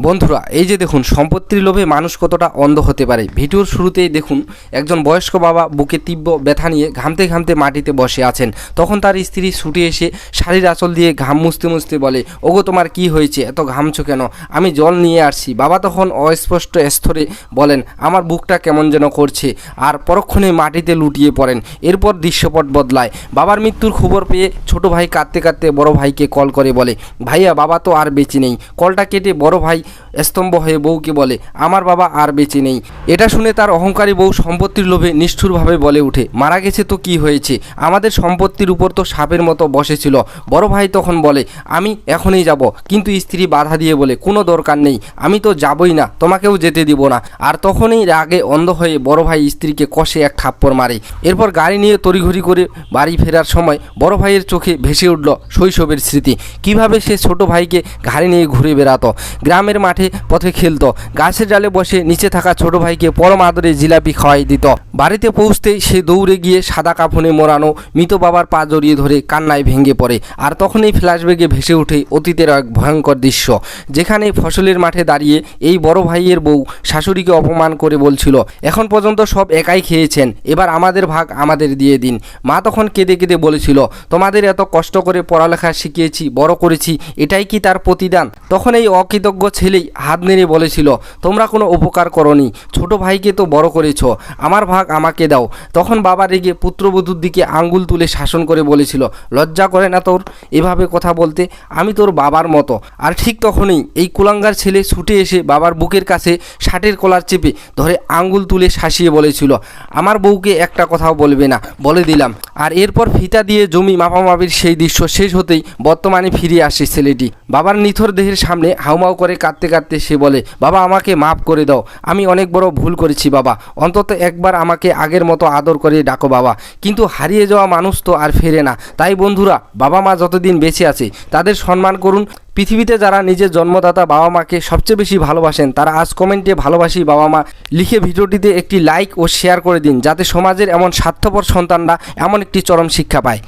বন্ধুরা, এই যে দেখুন সম্পত্তির লোভে মানুষ কতটা অন্ধ হতে পারে। ভিডিওর শুরুতেই দেখুন একজন বয়স্ক বাবা বুকে তীব্র ব্যথা নিয়ে ঘামতে ঘামতে মাটিতে বসে আছেন। তখন তার স্ত্রী ছুটে এসে শাড়ির আঁচল দিয়ে ঘাম মুছতে মুছতে বলে, ওগো তোমার কি হয়েছে, এত ঘামছো কেন? আমি জল নিয়ে আসছি। বাবা তখন অস্পষ্ট স্তরে বলেন, আমার বুকটা কেমন যেন করছে, আর পরক্ষণে মাটিতে লুটিয়ে পড়েন। এরপর দৃশ্যপট বদলায়। বাবার মৃত্যুর খবর পেয়ে ছোট ভাই কাঁদতে কাঁদতে বড় ভাইকে কল করে বলে, ভাইয়া বাবা তো আর বেঁচে নেই। কলটা কেটে বড় ভাই স্তম্ভ হয়ে বউকে বলে, আমার বাবা আর বেঁচে নেই। এটা শুনে তার অহংকারী বউ সম্পত্তির লোভে নিষ্ঠুরভাবে বলে ওঠে, মারা গেছে তো কি হয়েছে, আমাদের সম্পত্তির উপর তো সাপের মতো বসেছিল। বড় ভাই তখন বলে, আমি এখনই যাব। কিন্তু স্ত্রী বাধা দিয়ে বলে, কোনো দরকার নেই, আমি তো যাবই না, তোমাকেও যেতে দিব না। আর তখনই রাগে অন্ধ হয়ে বড় ভাই স্ত্রীকে কষে এক থাপ্পড় মারে। এরপর গাড়ি নিয়ে তড়িঘড়ি করে বাড়ি ফেরার সময় বড় ভাইয়ের চোখে ভেসে উঠল শৈশবের স্মৃতি। কিভাবে সে ছোট ভাইকে ঘাড়ে নিয়ে ঘুরে বেড়াতো, গ্রামের মাঠে পথে খেলতো, গাছের ডালে বসে নিচে থাকা ছোট ভাইকে পরম আদরে জিলাপি খাওয়াই দিত। বাড়িতে পৌঁছতেই সে দৌড়ে গিয়ে সাদা কাফনে মোড়ানো মৃত বাবার পা জড়িয়ে ধরে কান্নায় ভেঙে পড়ে। আর তখনই ফ্ল্যাশব্যাকে ভেসে ওঠে অতীতের এক ভয়ঙ্কর দৃশ্য, যেখানে ফসলের মাঠে দাঁড়িয়ে এই বড় ভাইয়ের বউ শাশুড়িকে অপমান করে বলছিল, এখন পর্যন্ত সব একাই খেয়েছেন, এবার আমাদের ভাগ আমাদের দিয়ে দিন। মা তখন কেঁদে কেঁদে বলেছিল, তোমাদের এত কষ্ট করে পড়ালেখা শিখিয়েছি, বড় করেছি, এটাই কি তার প্রতিদান? তখন এই অকৃতজ্ঞ ছেলেই হাত নেড়ে বলেছিল, তোমরা কোনো উপকার করনি, ছোট ভাইকে তো বড় করেছ, আমার ভাগ আমাকে দাও। তখন বাবা রেগে পুত্রবধূর দিকে আঙ্গুল তুলে শাসন করে বলেছিল, লজ্জা করে না তোর এভাবে কথা বলতে? আমি তোর বাবার মতো। আর ঠিক তখনই এই কুলাঙ্গার ছেলে ছুটে এসে বাবার বুকের কাছে শার্টের কলার চেপে ধরে আঙ্গুল তুলে শাসিয়ে বলেছিল, আমার বউকে একটা কথাও বলবে না, বলে দিলাম। আর এরপর ফিতা দিয়ে জমি মাপামাপির সেই দৃশ্য শেষ হতেই বর্তমানে ফিরে আসে ছেলেটি। বাবার নিথর দেহের সামনে হাউমাউ করে কাঁদতে কাঁদতে সে বলে, বাবা আমাকে মাফ করে দাও, আমি অনেক বড় ভুল করেছি বাবা, অন্তত একবার আমাকে আগের মতো আদর করে ডাকো বাবা। কিন্তু হারিয়ে যাওয়া মানুষ তো আর ফেরে না। তাই বন্ধুরা, বাবা মা যতদিন বেঁচে আছে তাদের সম্মান করুন। পৃথিবীতে যারা নিজের জন্মদাতা বাবা মাকে সবচেয়ে বেশি ভালোবাসেন তারা আজ কমেন্টে ভালোবাসি বাবা মা লিখে ভিডিওটিতে একটি লাইক ও শেয়ার করে দিন, যাতে সমাজের এমন স্বার্থপর সন্তানরা এমন একটি চরম শিক্ষা পায়।